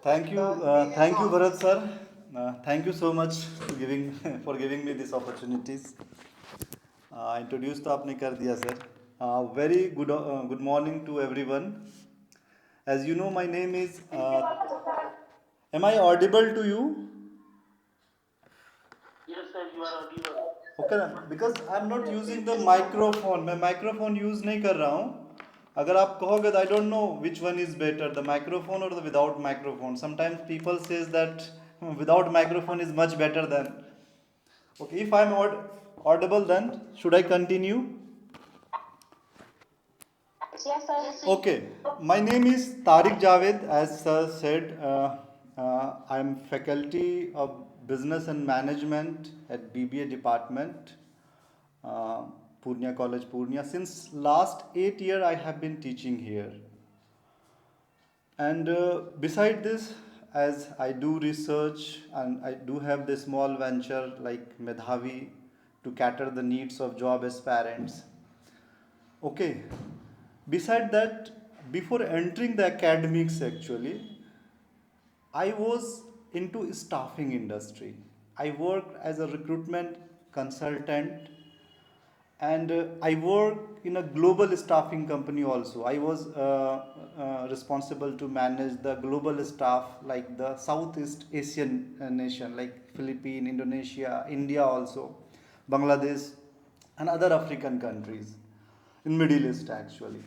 Thank you, Bharat sir. Thank you so much to giving for giving me these opportunities. Introduce तो आपने कर दिया sir. Very good morning to everyone. As you know, my name is. Am I audible to you? Yes, sir, you are audible. Okay ना? Because I'm not using the microphone. मैं microphone use नहीं कर रहा हूँ. अगर आप कहोगे तो I don't know which one is better, the microphone or the without microphone. Sometimes people says that without microphone is much better than. Okay, if I'm audible, then should I continue? Yes, sir. Okay, my name is Tariq Javed. As sir said, I'm faculty of business and management at BBA department, uh, Purnia College, Purnia. Since last 8 year, I have been teaching here. And beside this, as I do research and I do have the small venture like Medhavi to cater the needs of job aspirants. Okay. Beside that, before entering the academics, actually, I was into staffing industry. I worked as a recruitment consultant and I work in a global staffing company also. I was responsible to manage the global staff like the Southeast Asian nation like Philippines, Indonesia, India also, Bangladesh and other African countries in Middle East actually.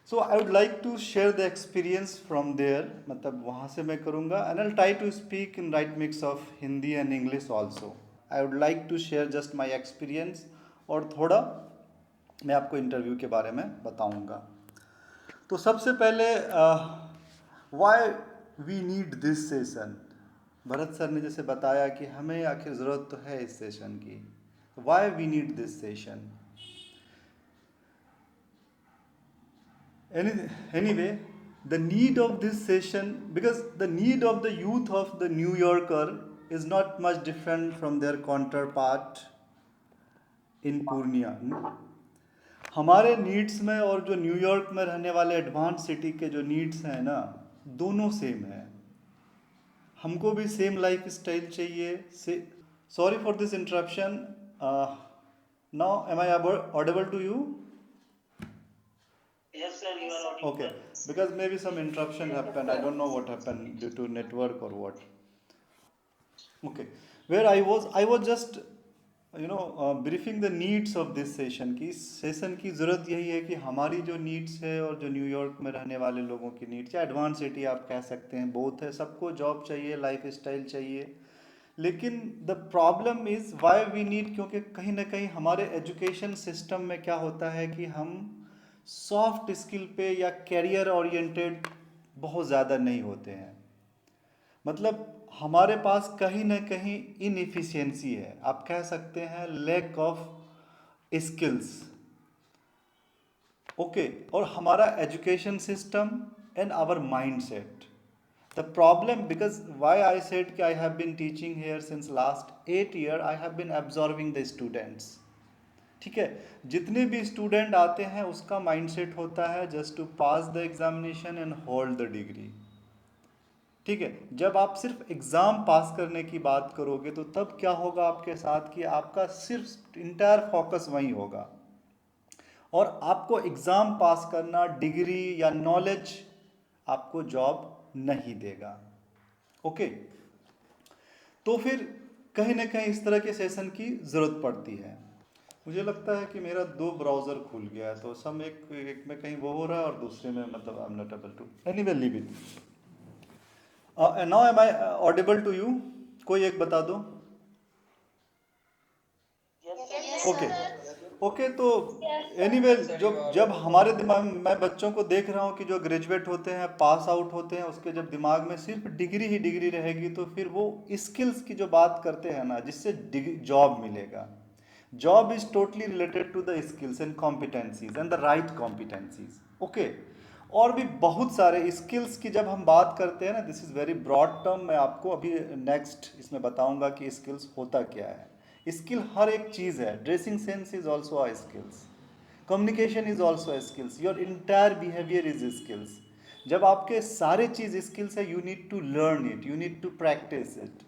So I would like to share the experience from there. मतलब वहाँ से मैं करूँगा and I'll try to speak in right mix of Hindi and English also. I would like to share just my experience और थोड़ा मैं आपको interview के बारे में बताऊँगा. तो सबसे पहले why we need this session. Bharat sir ने जैसे बताया कि हमें आखिर ज़रूरत तो है इस सेशन की. Why we need this session. Anyway, the need of this session, because the need of the youth of the New Yorker is not much different from their counterpart in Purnia. हमारे needs में और जो New York में रहने वाले advance city के जो needs हैं ना, दोनों सेम है. हमको भी सेम लाइफ स्टाइल चाहिए. Sorry for this interruption. Now am I audible to you? Yes, sir, you are audible. Okay, because maybe some interruption happened. I don't know what happened due to network or what. Okay, where I was just briefing the needs of this session. कि इस session की ज़रूरत यही है कि हमारी जो needs है और जो न्यूयॉर्क में रहने वाले लोगों की नीड्स या एडवांस सिटी आप कह सकते हैं, बोथ है. सबको जॉब चाहिए, लाइफ स्टाइल चाहिए. लेकिन the problem is why we need, क्योंकि कहीं ना कहीं हमारे एजुकेशन सिस्टम में क्या होता है कि हम सॉफ्ट स्किल पे या कैरियर ओरिएंटेड बहुत ज़्यादा नहीं होते हैं. मतलब हमारे पास कहीं ना कहीं इनएफिशिएंसी है, आप कह सकते हैं लैक ऑफ स्किल्स. ओके, और हमारा education system and our mindset. The problem, because why I said कि I have been teaching here since last 8 year, I have been absorbing the students. ठीक है, जितने भी स्टूडेंट आते हैं उसका माइंडसेट होता है just to pass the examination and hold the degree. ठीक है, जब आप सिर्फ एग्ज़ाम पास करने की बात करोगे तो तब क्या होगा आपके साथ कि आपका सिर्फ इंटायर फोकस वहीं होगा और आपको एग्ज़ाम पास करना, डिग्री या नॉलेज आपको जॉब नहीं देगा. ओके, तो फिर कहीं ना कहीं इस तरह के सेशन की ज़रूरत पड़ती है. मुझे लगता है कि मेरा दो ब्राउज़र खुल गया है, तो सम एक में कहीं वो हो रहा है और दूसरे में मतलब I am not able to. Anyway leave it. Now am I audible to you? कोई एक बता दो. Yes, sir. ओके. ओके, तो एनीवे जब जब हमारे दिमाग में, मैं बच्चों को देख रहा हूँ कि जो ग्रेजुएट होते हैं, पास आउट होते हैं, उसके जब दिमाग में सिर्फ डिग्री ही डिग्री रहेगी तो फिर वो स्किल्स की जो बात करते हैं ना, जिससे जॉब मिलेगा. Job is totally related to the skills and competencies and the right competencies. Okay, और भी बहुत सारे स्किल्स की जब हम बात करते हैं ना, this is very broad term. मैं आपको अभी नेक्स्ट इसमें बताऊंगा कि स्किल्स होता क्या है. स्किल हर एक चीज़ है. Dressing sense is also a skills. Communication is also a skills. Your entire behaviour is skills. जब आपके सारे चीज़ स्किल्स है, you need to learn it, you need to practise it,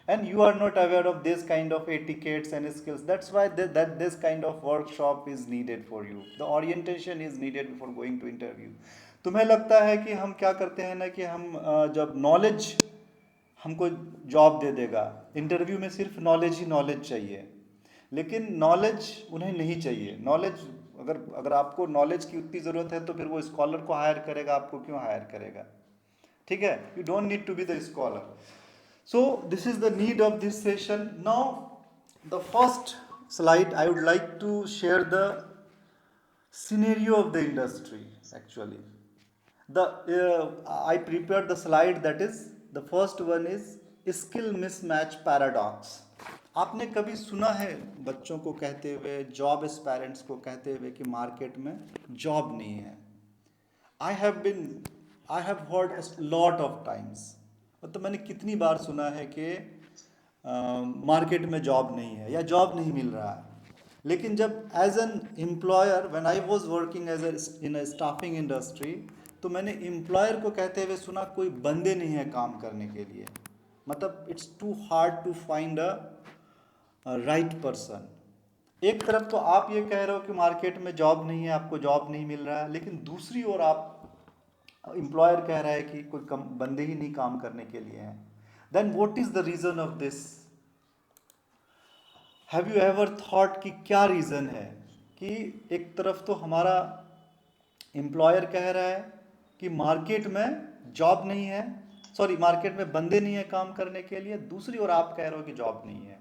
and you are not aware of this kind of etiquettes and skills. That's why that this kind of workshop is needed for you. The orientation is needed before going to interview. तुम्हें लगता है कि हम क्या करते हैं ना कि हम जब नॉलेज हमको जॉब दे देगा, इंटरव्यू में सिर्फ नॉलेज ही नॉलेज चाहिए, लेकिन नॉलेज उन्हें नहीं चाहिए। नॉलेज अगर आपको नॉलेज की उतनी ज़रूरत है तो फिर वो स्कॉलर को हायर करेगा, आपको क्यों हायर करेगा? ठीक है, you don't need to be the scholar. So this is the need of this session. Now the first slide I would like to share the scenario of the industry. Actually I prepared the slide, that is the first one is skill mismatch paradox. आपने कभी सुना है बच्चों को कहते हुए, job aspirants को कहते हुए कि मार्केट में जॉब नहीं है? I have heard a lot of times. मतलब मैंने कितनी बार सुना है कि मार्केट में जॉब नहीं है या जॉब नहीं मिल रहा है। लेकिन जब as an employer, when I was working as in a staffing industry, तो मैंने एम्प्लॉयर को कहते हुए सुना कोई बंदे नहीं है काम करने के लिए। मतलब it's too hard to find a right person. एक तरफ तो आप ये कह रहे हो कि मार्केट में जॉब नहीं है, आपको जॉब नहीं मिल रहा है, लेकिन दूसरी ओर आप एम्प्लॉयर कह रहा है कि कोई बंदे ही नहीं काम करने के लिए हैं। Then what is the reason of this? Have you ever thought कि क्या रीजन है कि एक तरफ तो हमारा एम्प्लॉयर कह रहा है कि मार्केट में जॉब नहीं है, सॉरी मार्केट में बंदे नहीं है काम करने के लिए, दूसरी ओर आप कह रहे हो कि जॉब नहीं है।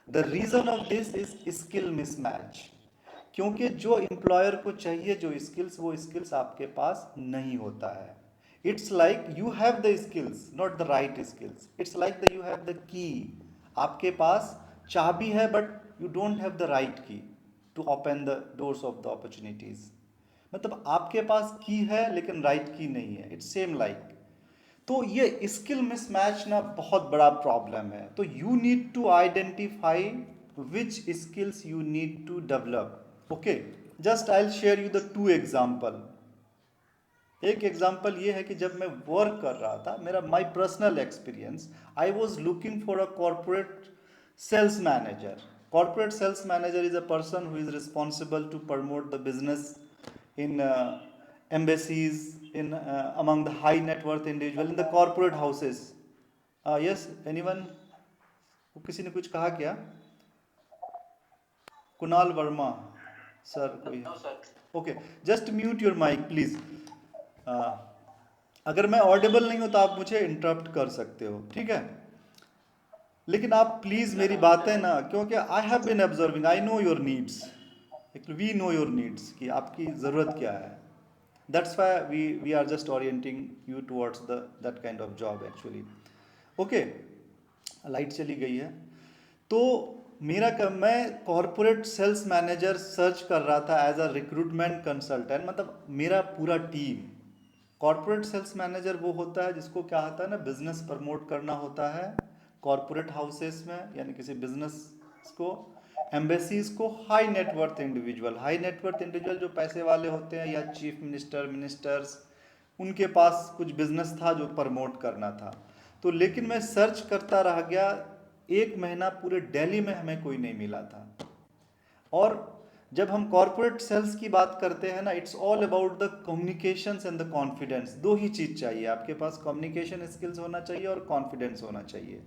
The reason of this is skill mismatch. क्योंकि जो एम्प्लॉयर को चाहिए जो स्किल्स, वो स्किल्स आपके पास नहीं होता है। It's like you have the skills, not the right skills. It's like the you have the key, आपके पास चाबी है but you don't have the right key to open the doors of the opportunities. मतलब आपके पास की है लेकिन right की नहीं है। इट्स सेम लाइक, तो ये स्किल मिसमैच ना बहुत बड़ा प्रॉब्लम है। तो you need to identify which skills you need to develop. Okay, just I will share you the two example. एक एग्जाम्पल ये है कि जब मैं वर्क कर रहा था, मेरा my personal experience, I was looking for a corporate sales manager. Corporate sales manager is a person who is responsible to promote the business in embassies, in among the high net worth individual, in the corporate houses. Yes, anyone? किसी ने कुछ कहा क्या? Kunal Verma sir कोई? No, sir. Okay, just mute your mic please. अगर मैं Audible नहीं हूं तो आप मुझे इंटरप्ट कर सकते हो, ठीक है? लेकिन आप प्लीज मेरी बातें ना, क्योंकि I have been observing, I know your needs, we know your needs कि आपकी ज़रूरत क्या है। That's why we are just orienting you towards that kind of job actually. Okay, light चली गई है। तो मैं कॉर्पोरेट सेल्स मैनेजर सर्च कर रहा था एज अ रिक्रूटमेंट कंसल्टेंट। मतलब मेरा पूरा टीम, कॉर्पोरेट सेल्स मैनेजर वो होता है जिसको क्या होता है ना, बिजनेस प्रमोट करना होता है कॉर्पोरेट हाउसेस में, यानी किसी बिजनेस को, एम्बेसीज को, हाई नेटवर्थ इंडिविजुअल जो पैसे वाले होते हैं, या चीफ मिनिस्टर्स, उनके पास कुछ बिजनेस था जो प्रमोट करना था। तो लेकिन मैं सर्च करता रह गया, एक महीना पूरे दिल्ली में हमें कोई नहीं मिला था। और जब हम कॉर्पोरेट सेल्स की बात करते हैं ना, it's all about the communications and the confidence. दो ही चीज़ चाहिए आपके पास, कम्युनिकेशन स्किल्स होना चाहिए और कॉन्फिडेंस होना चाहिए,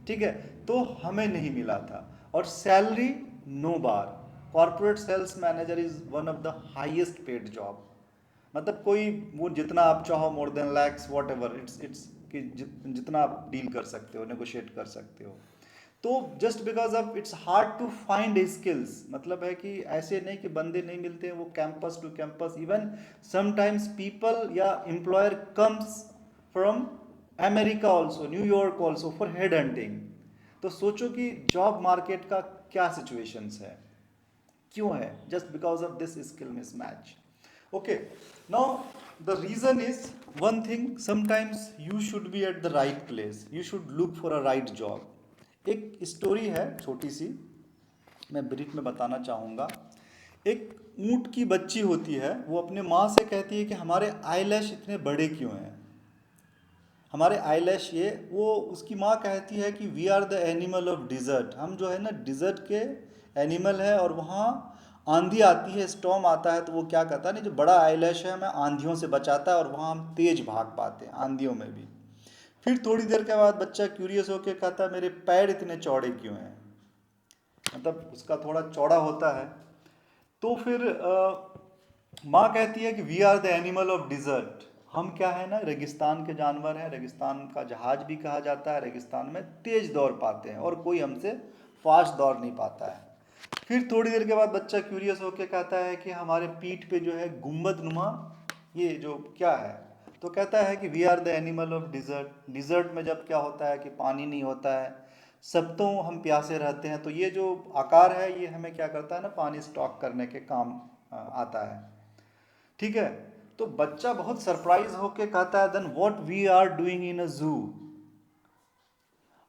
ठीक है? तो हमें नहीं मिला था। और salary no bar. Corporate sales manager is one of the highest paid job. मतलब कोई वो जितना आप चाहो, more than lakhs, whatever, it's कि जितना आप डील कर सकते हो, नेगोशिएट कर सकते हो। तो just because of it's hard to find skills, मतलब है कि ऐसे नहीं कि बंदे नहीं मिलते हैं, वो campus to campus, even sometimes people या employer comes from America also, New York also for head hunting. तो सोचो कि जॉब मार्केट का क्या सिचुएशंस है, क्यों है? Just because of this skill mismatch. Okay, now the reason is one thing, sometimes you should be at the right place, you should look for a right job. एक story है छोटी सी, मैं brief में बताना चाहूँगा। एक ऊंट की बच्ची होती है, वो अपने माँ से कहती है कि हमारे आईलैश इतने बड़े क्यों हैं, हमारे आईलैश ये, वो उसकी माँ कहती है कि we are the animal of desert, हम जो है ना डिज़र्ट के एनिमल है, और वहाँ आंधी आती है, स्टॉर्म आता है, तो वो क्या करता है ना, जो बड़ा आईलैश है हमें आंधियों से बचाता है, और वहाँ हम तेज भाग पाते हैं आंधियों में भी। फिर थोड़ी देर के बाद बच्चा क्यूरियस होकर कहता है मेरे पैर इतने चौड़े क्यों हैं, मतलब उसका थोड़ा चौड़ा होता है। तो फिर माँ कहती है कि we are the animal of desert, हम क्या है ना रेगिस्तान के जानवर हैं, रेगिस्तान का जहाज भी कहा जाता है, रेगिस्तान में तेज दौड़ पाते हैं और कोई हमसे फास्ट दौड़ नहीं पाता है। फिर थोड़ी देर के बाद बच्चा क्यूरियस होकर कहता है कि हमारे पीठ पे जो है गुम्बद नुमा ये जो क्या है, तो कहता है कि we are the animal of desert, desert में जब क्या होता है कि पानी नहीं होता है, सब तो हम प्यासे रहते हैं, तो ये जो आकार है ये हमें क्या करता है ना पानी स्टॉक करने के काम आता है। ठीक है, तो बच्चा बहुत सरप्राइज होके कहता है then what we are doing in a zoo.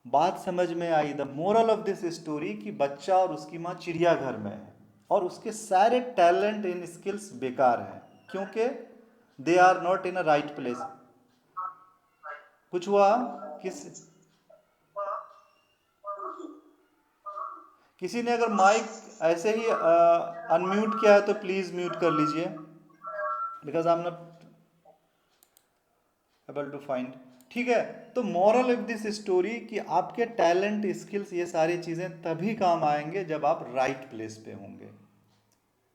बात समझ में आई। The moral of this story कि बच्चा और उसकी माँ चिड़ियाघर में है और उसके सारे टैलेंट इन स्किल्स बेकार हैं क्योंकि they are not in a right place. कुछ हुआ? किस किसी ने अगर माइक ऐसे ही अनम्यूट किया है तो प्लीज म्यूट कर लीजिए, because I am not able to find. ठीक है, तो मॉरल ऑफ दिस स्टोरी कि आपके टैलेंट स्किल्स ये सारी चीज़ें तभी काम आएंगे जब आप राइट प्लेस पे होंगे।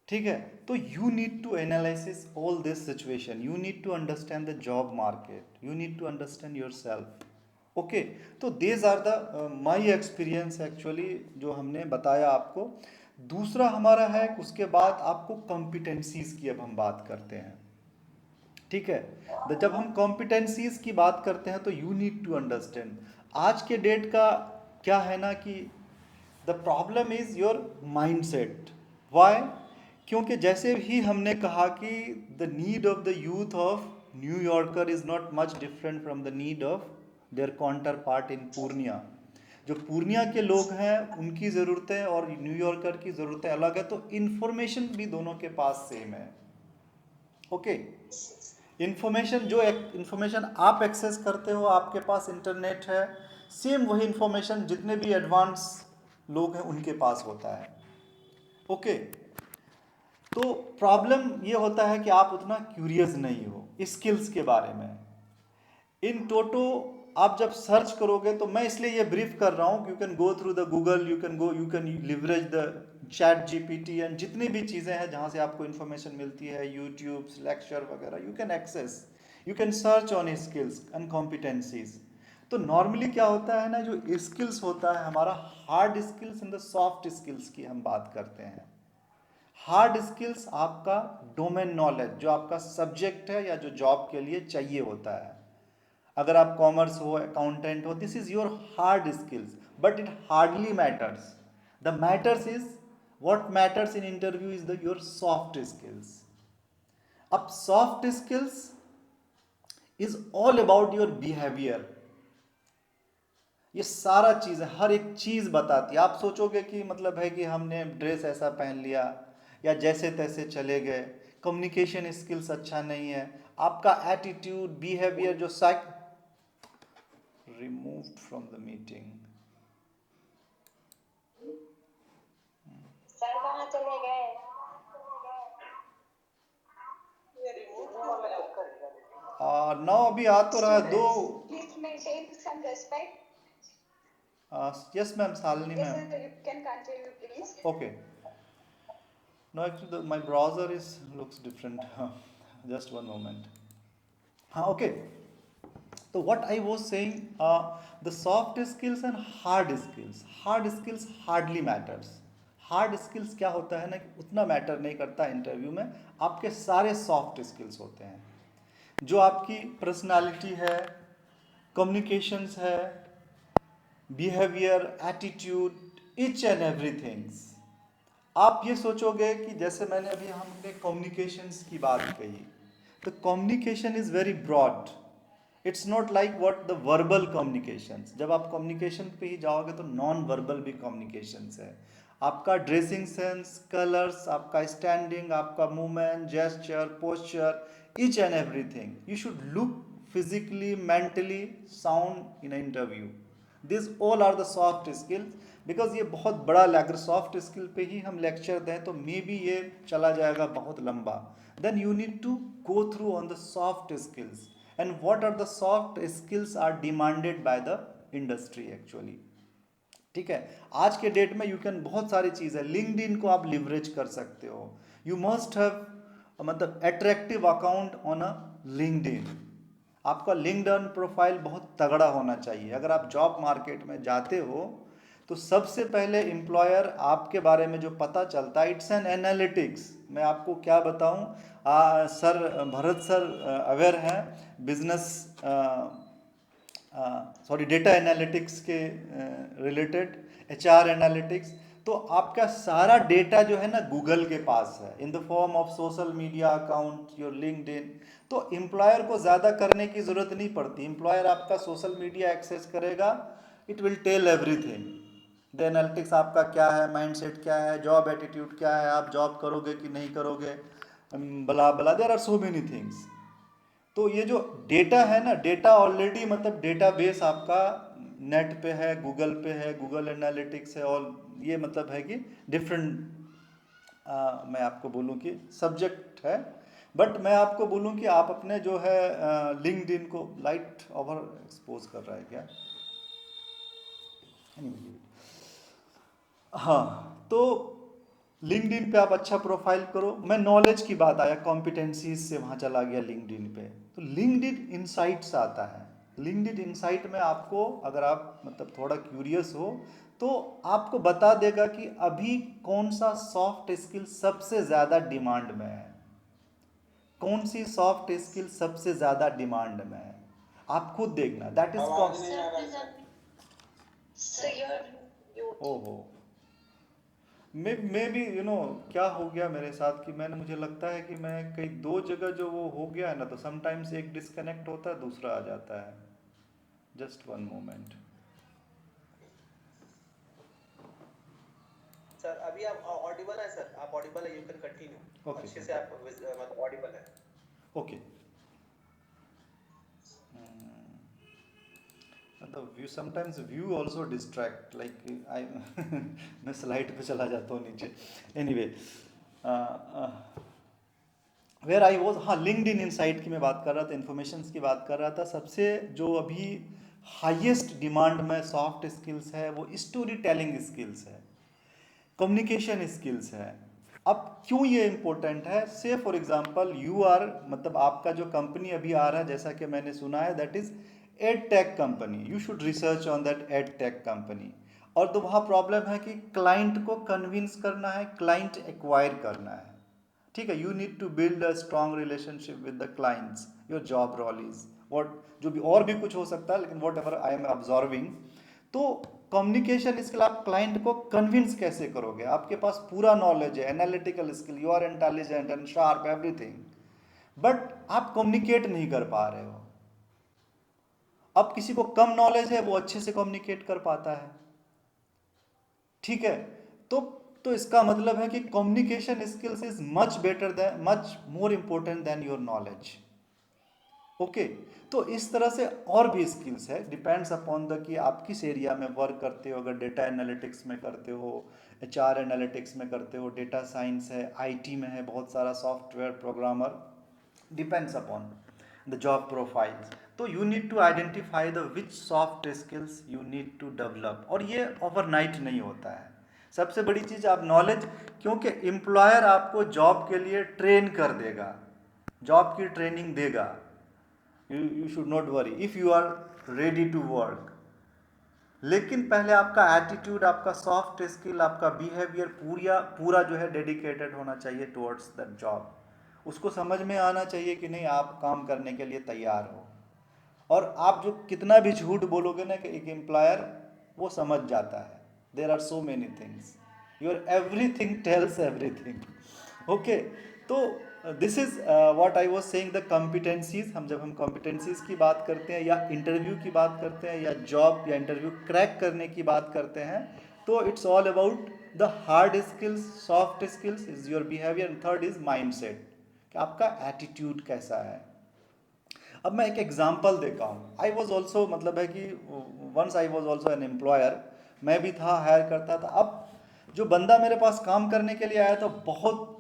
ठीक है, तो you need to analysis all this situation, you need to understand the job market, you need to understand yourself. Okay, तो these are the my experience actually जो हमने बताया आपको। दूसरा हमारा है, उसके बाद आपको कॉम्पिटेंसीज की अब हम बात करते हैं। ठीक है, जब हम कॉम्पिटेंसीज की बात करते हैं तो यू नीड टू अंडरस्टैंड आज के डेट का क्या है ना कि the problem is your mindset. Why? क्योंकि जैसे ही हमने कहा कि the need of the youth of New Yorker is not much different from the need of their counterpart in Purnia. जो पूर्णिया के लोग हैं उनकी ज़रूरतें और न्यूयॉर्कर की ज़रूरतें अलग है, तो इन्फॉर्मेशन भी दोनों के पास सेम है। ओके, इन्फॉर्मेशन जो इन्फॉर्मेशन आप एक्सेस करते हो, आपके पास इंटरनेट है, सेम वही इन्फॉर्मेशन जितने भी एडवांस लोग हैं उनके पास होता है। ओके, तो प्रॉब्लम ये होता है कि आप उतना क्यूरियस नहीं हो स्किल्स के बारे में। इन टोटो आप जब सर्च करोगे, तो मैं इसलिए ये ब्रीफ कर रहा हूँ, you can go through the Google, you can leverage the chat GPT and जितनी भी चीज़ें हैं जहाँ से आपको इन्फॉर्मेशन मिलती है, यूट्यूब लेक्चर वगैरह, you can access, you can search on skills and competencies. तो नॉर्मली क्या होता है ना, जो स्किल्स होता है हमारा hard skills and the soft skills की हम बात करते हैं। हार्ड स्किल्स आपका डोमेन नॉलेज, जो आपका सब्जेक्ट है या जो जॉब के लिए चाहिए होता है। अगर आप कॉमर्स हो, अकाउंटेंट हो, this is your hard skills, but it hardly matters. The matters is what matters in interview is the your soft skills. अब soft skills is all about your behaviour. ये सारा चीज़, हर एक चीज़ बताती है। आप सोचोगे कि मतलब है कि हमने ड्रेस ऐसा पहन लिया या जैसे तैसे चले गए, कम्युनिकेशन स्किल्स अच्छा नहीं है, आपका एटीट्यूड बिहेवियर जो साइक removed from the meeting। Sir कहाँ चले गए? नौ अभी आ तो रहा है दो। Please maintain some respect. Yes ma'am, Shalini Yes, ma'am. sir, you can continue, please. Okay, no actually my browser is looks different, just one moment. हाँ, ओके, तो what I was saying, the soft skills and hard skills. Hard skills hardly matters. Hard skills क्या होता है ना कि उतना matter नहीं करता इंटरव्यू में, आपके सारे सॉफ्ट स्किल्स होते हैं, जो आपकी पर्सनालिटी है, कम्युनिकेशंस है, behaviour, attitude, each and everything's. आप ये सोचोगे कि जैसे मैंने अभी हमने कम्युनिकेशंस की बात कही, तो communication is very broad, it's not like what the verbal communications. जब आप कम्युनिकेशन पे ही जाओगे तो नॉन वर्बल भी कम्युनिकेशंस है। आपका ड्रेसिंग सेंस, कलर्स, आपका स्टैंडिंग, आपका movement, gesture, posture, each and everything. You should look physically, mentally sound in an interview. These all are the soft skills. Because ये बहुत बड़ा अगर सॉफ्ट स्किल पे ही हम लेक्चर दें तो मे बी ये चला जाएगा बहुत लंबा. Then you need to go through on the soft skills and what are the soft skills are demanded by the industry actually. ठीक है, आज के डेट में यू कैन बहुत सारी चीज़ है. लिंक्डइन को आप लिवरेज कर सकते हो. यू मस्ट हैव मतलब attractive account on a LinkedIn. आपका लिंक्डइन प्रोफाइल बहुत तगड़ा होना चाहिए. अगर आप जॉब मार्केट में जाते हो तो सबसे पहले एम्प्लॉयर आपके बारे में जो पता चलता है, इट्स एन एनालिटिक्स. मैं आपको क्या बताऊं, सर भरत सर अवेयर हैं बिजनेस सॉरी डेटा एनालिटिक्स के रिलेटेड, एचआर एनालिटिक्स. तो आपका सारा डेटा जो है ना गूगल के पास है in the form of social media account, your LinkedIn. तो एम्प्लॉयर को ज़्यादा करने की ज़रूरत नहीं पड़ती. एम्प्लॉयर आपका सोशल मीडिया एक्सेस करेगा, it will tell everything. The analytics आपका क्या है, माइंडसेट क्या है, जॉब एटीट्यूड क्या है, आप जॉब करोगे कि नहीं करोगे, blah blah, there are so many things. तो ये जो डेटा है ना, डेटा ऑलरेडी मतलब डेटाबेस आपका नेट पे है, गूगल पे है, गूगल एनालिटिक्स है. और ये मतलब है कि डिफरेंट मैं आपको बोलूँ कि सब्जेक्ट है. बट मैं आपको बोलूँ कि आप अपने जो है लिंक्डइन को लाइट ओवर एक्सपोज कर रहा है क्या. हाँ, तो लिंक्डइन पे आप अच्छा प्रोफाइल करो. मैं नॉलेज की बात आया, कॉम्पिटेंसीज से वहाँ चला गया लिंक्डइन पे. तो लिंक्डइन इनसाइट्स आता है. लिंक्डइन इनसाइट में आपको, अगर आप मतलब थोड़ा क्यूरियस हो, तो आपको बता देगा कि अभी कौन सा सॉफ्ट स्किल सबसे ज़्यादा डिमांड में है, कौन सी सॉफ्ट स्किल सबसे ज़्यादा डिमांड में है. आप खुद देखना. दैट इज So you ओहो, मे बी यू नो क्या हो गया मेरे साथ कि मैंने, मुझे लगता है कि मैं कई दो जगह जो वो हो गया है ना, तो समटाइम्स एक डिस्कनेक्ट होता है, दूसरा आ जाता है. Just one moment. सर अभी आप ऑडिबल है सर, आप ऑडिबल है, यू कैन कंटिन्यू. ओके अच्छे से आप मतलब ऑडिबल है. ओके. मतलब view sometimes view also distract like I मैं स्लाइड पे चला जाता हूँ नीचे. एनीवे, वेयर आई वॉज, हाँ लिंक्डइन इनसाइट की मैं बात कर रहा था, इन्फॉर्मेशंस की बात कर रहा था. सबसे जो अभी हाईएस्ट डिमांड में सॉफ्ट स्किल्स है वो स्टोरी टेलिंग स्किल्स है, कम्युनिकेशन स्किल्स है. अब क्यों ये इम्पोर्टेंट है, से फॉर एग्जांपल यू आर मतलब आपका जो कंपनी अभी आ रहा है, जैसा कि मैंने सुना है, that is ed tech company. You should research on that ed tech company. और तो वहाँ प्रॉब्लम है कि क्लाइंट को कन्विंस करना है, क्लाइंट एक्वायर करना है. ठीक है, you need to build a strong relationship with the clients. Your job role is what, जो भी और भी कुछ हो सकता है, लेकिन whatever I am observing. तो कम्युनिकेशन स्किल, आप क्लाइंट को कन्विंस कैसे करोगे, आपके पास पूरा नॉलेज है, analytical skill, you are intelligent and sharp everything, but आप कम्युनिकेट नहीं कर पा रहे हो. अब किसी को कम नॉलेज है, वो अच्छे से कम्युनिकेट कर पाता है. ठीक है, तो इसका मतलब है कि communication skills is much better than, much more important then your knowledge. Okay, तो इस तरह से और भी स्किल्स है, डिपेंड्स अपॉन द कि आप किस एरिया में वर्क करते हो. अगर डेटा एनालिटिक्स में करते हो, एचआर एनालिटिक्स में करते हो, डेटा साइंस है, आईटी में है बहुत सारा software programmer, depends upon the job profiles. तो you need to identify the which soft skills you need to develop. और ये ओवरनाइट नहीं होता है. सबसे बड़ी चीज़ आप नॉलेज, क्योंकि एम्प्लॉयर आपको जॉब के लिए ट्रेन कर देगा, जॉब की ट्रेनिंग देगा. You should not worry if you are ready to work. लेकिन पहले आपका एटीट्यूड, आपका सॉफ्ट स्किल, आपका बिहेवियर पूरा जो है डेडिकेटेड होना चाहिए टुवर्ड्स दैट जॉब. उसको समझ में आना चाहिए कि नहीं आप काम करने के लिए तैयार हो. और आप जो कितना भी झूठ बोलोगे ना कि एक एम्प्लॉयर वो समझ जाता है. There are so many things, your everything tells everything. Okay, तो this is what I was saying, the competencies. जब हम कॉम्पिटेंसीज की बात करते हैं, या इंटरव्यू की बात करते हैं, या जॉब या इंटरव्यू क्रैक करने की बात करते हैं, तो it's all about the hard skills, soft skills is your behaviour, and third is mind set, कि आपका एटीट्यूड कैसा है। अब मैं एक एग्जांपल देता हूँ। आई वॉज ऑल्सो, मतलब है कि once I was also an employer, मैं भी था, हायर करता था। अब जो बंदा मेरे पास काम करने के लिए आया था बहुत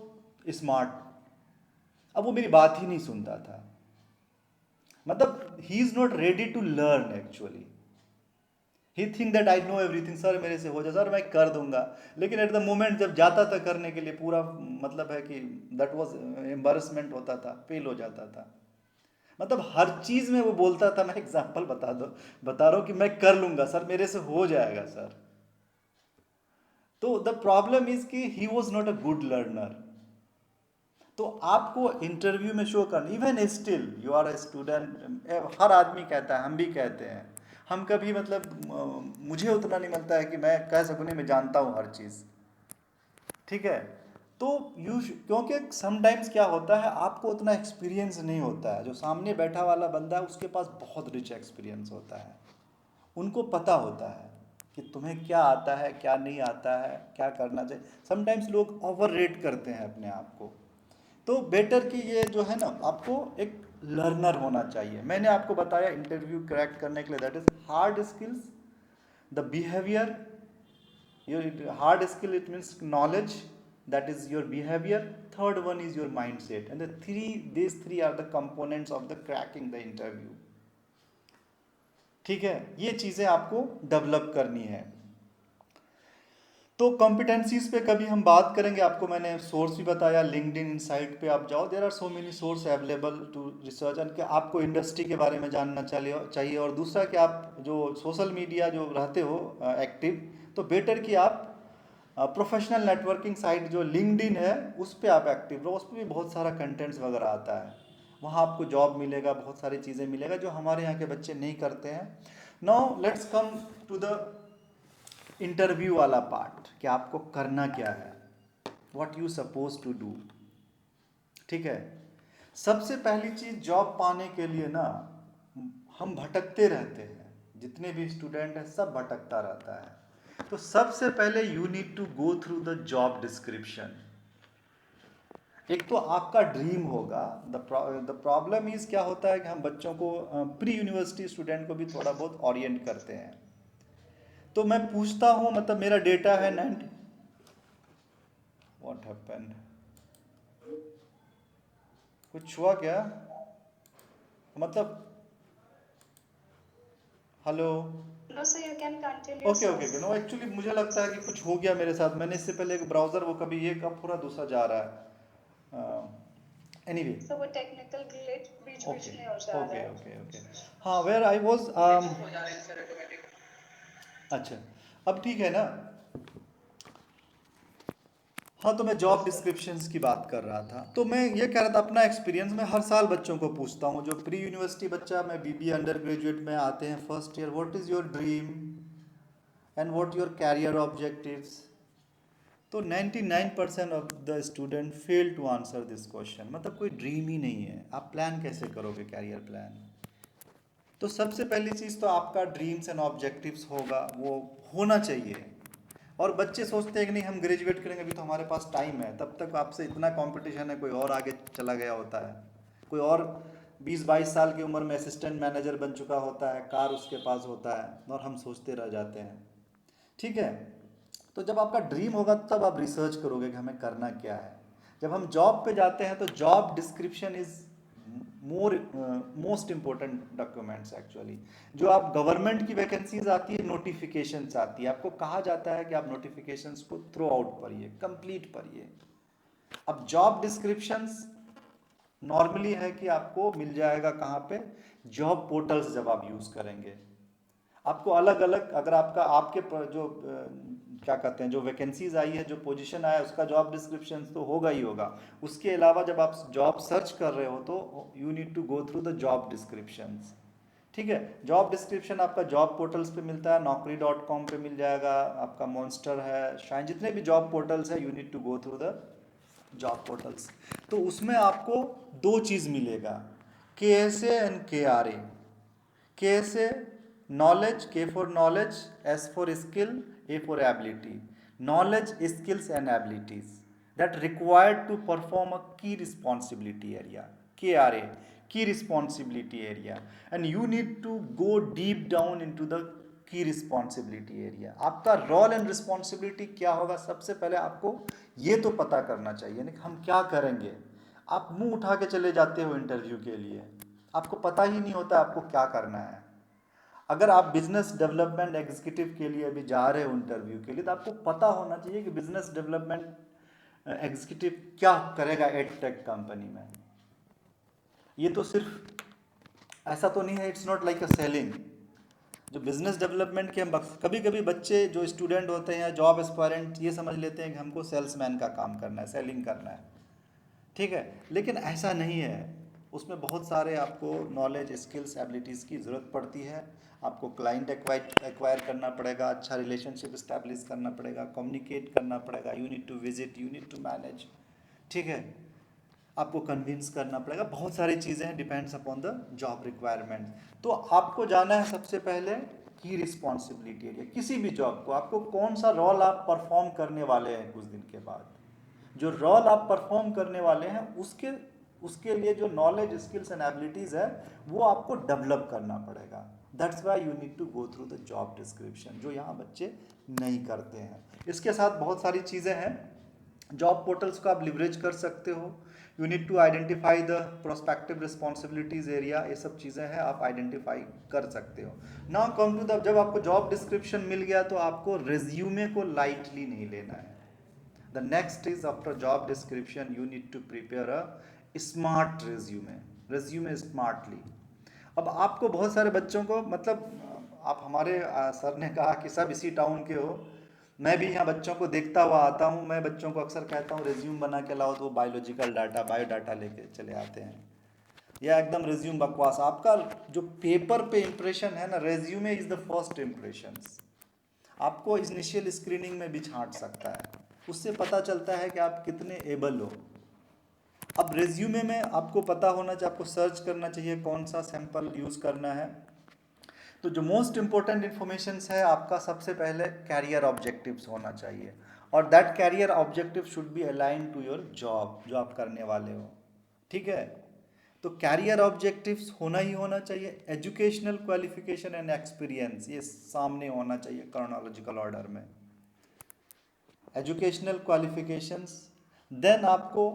स्मार्ट, अब वो मेरी बात ही नहीं सुनता था, मतलब he is not ready to learn actually. He think that I know everything, sir मेरे से हो जाए, सर मैं कर दूंगा। लेकिन एट द मोमेंट जब जाता था करने के लिए, पूरा मतलब है कि दैट वाज एम्बैरेसमेंट होता था, फेल हो जाता था। मतलब हर चीज में वो बोलता था, मैं एग्जांपल बता रहा हूँ कि मैं कर लूंगा सर, मेरे से हो जाएगा सर। तो द प्रॉब्लम इज कि he was not a good learner. तो आपको इंटरव्यू में शो करना, even still you are a student, हर आदमी कहता है, हम भी कहते हैं, हम कभी मतलब मुझे उतना नहीं मिलता है कि मैं कह सकूँ नहीं मैं जानता हूँ हर चीज़, ठीक है। तो क्योंकि समटाइम्स क्या होता है, आपको उतना एक्सपीरियंस नहीं होता है, जो सामने बैठा वाला बंदा है उसके पास बहुत रिच एक्सपीरियंस होता है, उनको पता होता है कि तुम्हें क्या आता है, क्या नहीं आता है, क्या करना चाहिए। समटाइम्स लोग ओवर रेट करते हैं अपने आप को। तो बेटर कि ये जो है ना, आपको एक लर्नर होना चाहिए। मैंने आपको बताया इंटरव्यू क्रैक करने के लिए, that is hard skills, the behaviour, your hard skill it means knowledge, that is your behavior. Third one is your mindset, and these three are the components of the cracking the interview, ठीक है। ये चीज़ें आपको develop करनी है। तो competencies पे कभी हम बात करेंगे। आपको मैंने सोर्स भी बताया, लिंक्डइन इनसाइट पे आप जाओ, there are so many source available to research, and कि आपको इंडस्ट्री के बारे में जानना चाहिए। और दूसरा कि आप जो सोशल मीडिया जो रहते हो एक्टिव, तो बेटर कि आप प्रोफेशनल नेटवर्किंग साइट जो लिंक्डइन है उस पर आप एक्टिव रहो। उस पर भी बहुत सारा कंटेंट्स वगैरह आता है, वहाँ आपको जॉब मिलेगा, बहुत सारी चीज़ें मिलेगा जो हमारे यहाँ के बच्चे नहीं करते हैं। Now let's come to the interview वाला पार्ट, कि आपको करना क्या है, what you suppose to do, ठीक है। सबसे पहली चीज, जॉब पाने के लिए ना हम भटकते रहते हैं, जितने भी स्टूडेंट हैं सब भटकता रहता है। तो सबसे पहले you need to go through the job description. एक तो आपका ड्रीम होगा। द प्रॉब्लम इज क्या होता है कि हम बच्चों को, प्री यूनिवर्सिटी स्टूडेंट को भी थोड़ा बहुत ओरिएंट करते हैं। तो मैं पूछता हूँ, मतलब मेरा डेटा है 90, व्हाट हैपेंड, कुछ हुआ क्या, मतलब hello. No, sir, you can continue, okay sir. Okay okay, no actually मुझे लगता है कि कुछ हो गया मेरे साथ। मैंने इससे पहले एक ब्राउज़र, वो कभी एक अब पूरा दूसरा जा रहा है, एनीवे। So वो टेक्निकल ग्लिच बीच बीच ओके में हो जा रहा ओके है। ओके ओके, हाँ, वेयर आई वॉज, हो जा रहे हैं सर ऑटोमेटिक। अच्छा, अब ठीक है ना। हाँ, तो मैं जॉब डिस्क्रिप्शंस की बात कर रहा था। तो मैं ये कह रहा था, अपना एक्सपीरियंस मैं हर साल बच्चों को पूछता हूँ, जो प्री यूनिवर्सिटी बच्चा, मैं बीबीए अंडर ग्रेजुएट में आते हैं first year, what is your dream and what your career objectives. तो 99% of the student fail to answer this question. मतलब कोई ड्रीम ही नहीं है, आप प्लान कैसे करोगे, कैरियर प्लान। तो सबसे पहली चीज़ तो आपका ड्रीम्स एंड ऑब्जेक्टिव्स होगा, वो होना चाहिए। और बच्चे सोचते हैं कि नहीं हम ग्रेजुएट करेंगे, अभी तो हमारे पास टाइम है, तब तक आपसे इतना कंपटीशन है, कोई और आगे चला गया होता है, कोई और 20-22 साल की उम्र में असिस्टेंट मैनेजर बन चुका होता है, कार उसके पास होता है, और हम सोचते रह जाते हैं, ठीक है। तो जब आपका ड्रीम होगा तब आप रिसर्च करोगे कि हमें करना क्या है। जब हम जॉब पे जाते हैं तो job description is most important documents actually. जो आप गवर्नमेंट की वैकेंसीज आती है, नोटिफिकेशंस आती है, आपको कहा जाता है कि आप नोटिफिकेशंस को थ्रू आउट पढ़िए, कंप्लीट पढ़िए। अब जॉब डिस्क्रिप्शंस नॉर्मली है कि आपको मिल जाएगा कहाँ पे, जॉब पोर्टल्स जब आप यूज़ करेंगे, आपको अलग अलग, अगर आपका आपके जो क्या कहते हैं, जो वैकेंसीज आई है, जो पोजीशन आया है, उसका जॉब डिस्क्रिप्शन तो होगा ही होगा। उसके अलावा जब आप जॉब सर्च कर रहे हो तो you need to go through the job descriptions, ठीक है। जॉब डिस्क्रिप्शन आपका जॉब पोर्टल्स पे मिलता है, naukri.com पे मिल जाएगा, आपका मॉन्स्टर है, शायद जितने भी जॉब पोर्टल्स है, you need to go through the job portals. तो उसमें आपको दो चीज़ मिलेगा, KSA and KRA। KSA knowledge, K for knowledge, S for skill, A for ability. knowledge, skills and abilities that required to perform a key responsibility area, KRA, key responsibility area, and you need to go deep down into the की responsibility area. आपका role and responsibility क्या होगा, सबसे पहले आपको ये तो पता करना चाहिए ना कि हम क्या करेंगे। आप मुंह उठा के चले जाते हो इंटरव्यू के लिए, आपको पता ही नहीं होता आपको क्या करना है। अगर आप बिजनेस डेवलपमेंट एग्जीक्यूटिव के लिए अभी जा रहे हो इंटरव्यू के लिए, तो आपको पता होना चाहिए कि बिजनेस डेवलपमेंट एग्जीक्यूटिव क्या करेगा एडटेक कंपनी में। ये तो सिर्फ ऐसा तो नहीं है, it's not like a selling. जो बिजनेस डेवलपमेंट के हम कभी कभी बच्चे जो स्टूडेंट होते हैं, जॉब एस्पायरेंट, ये समझ लेते हैं कि हमको सेल्समैन का काम करना है, सेलिंग करना है, ठीक है, लेकिन ऐसा नहीं है। उसमें बहुत सारे आपको नॉलेज, स्किल्स, एबिलिटीज़ की ज़रूरत पड़ती है। आपको क्लाइंट एक्वायर करना पड़ेगा, अच्छा रिलेशनशिप इस्टेब्लिश करना पड़ेगा, कम्युनिकेट करना पड़ेगा, you need to visit, you need to manage, ठीक है, आपको कन्विंस करना पड़ेगा। बहुत सारी चीज़ें हैं, depends upon the job requirement. तो आपको जाना है सबसे पहले की रिस्पॉन्सिबिलिटी एरिया। किसी भी जॉब को आपको कौन सा रोल आप परफॉर्म करने वाले हैं, कुछ दिन के बाद जो रोल आप परफॉर्म करने वाले हैं उसके लिए जो नॉलेज, स्किल्स एंड एबिलिटीज़ है वो आपको डेवलप करना पड़ेगा। That's why you need to go through the job description, जो यहाँ बच्चे नहीं करते हैं। इसके साथ बहुत सारी चीज़ें हैं, जॉब पोर्टल्स को आप लिवरेज कर सकते हो। You need to identify the prospective responsibilities area, ये सब चीज़ें हैं, आप आइडेंटिफाई कर सकते हो। नाउ कम टू द, जब आपको जॉब डिस्क्रिप्शन मिल गया तो आपको रेज्यूमे को लाइटली नहीं लेना है। The next is after job description you need to prepare a smart resume smartly. अब आपको बहुत सारे बच्चों को, मतलब आप हमारे सर ने कहा कि सब इसी टाउन के हो, मैं भी यहाँ बच्चों को देखता हुआ आता हूँ। मैं बच्चों को अक्सर कहता हूँ रेज्यूम बना के लाओ, तो वो बायोलॉजिकल डाटा, बायोडाटा लेके चले आते हैं, या एकदम रेज्यूम बकवास। आपका जो पेपर पे इंप्रेशन है ना, resume is the first impression. आपको इनिशियल स्क्रीनिंग में भी छांट सकता है, उससे पता चलता है कि आप कितने एबल हो। अब रेज्यूमे में आपको पता होना चाहिए, आपको सर्च करना चाहिए कौन सा सैंपल यूज़ करना है। तो जो मोस्ट इम्पोर्टेंट इन्फॉर्मेशन है आपका, सबसे पहले कैरियर ऑब्जेक्टिव्स होना चाहिए, और that career objective should be align to your job जो आप करने वाले हो, ठीक है। तो कैरियर ऑब्जेक्टिव्स होना ही होना चाहिए। एजुकेशनल क्वालिफिकेशन एंड एक्सपीरियंस ये सामने होना चाहिए क्रोनोलॉजिकल ऑर्डर में। एजुकेशनल क्वालिफिकेशंस, देन आपको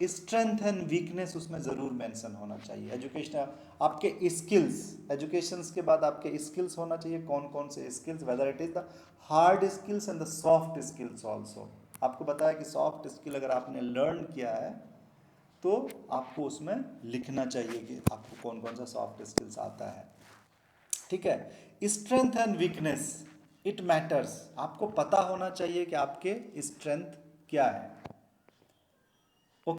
स्ट्रेंथ एंड वीकनेस उसमें ज़रूर मेंशन होना चाहिए। एजुकेशनल, आपके स्किल्स, एजुकेशंस के बाद आपके स्किल्स होना चाहिए, कौन कौन से skills, whether it is the hard skills and the soft skills also. आपको बताया कि सॉफ्ट स्किल अगर आपने लर्न किया है तो आपको उसमें लिखना चाहिए कि आपको कौन कौन सा सॉफ्ट स्किल्स आता है, ठीक है। Strength and weakness, it matters, आपको पता होना चाहिए कि आपके स्ट्रेंथ क्या है,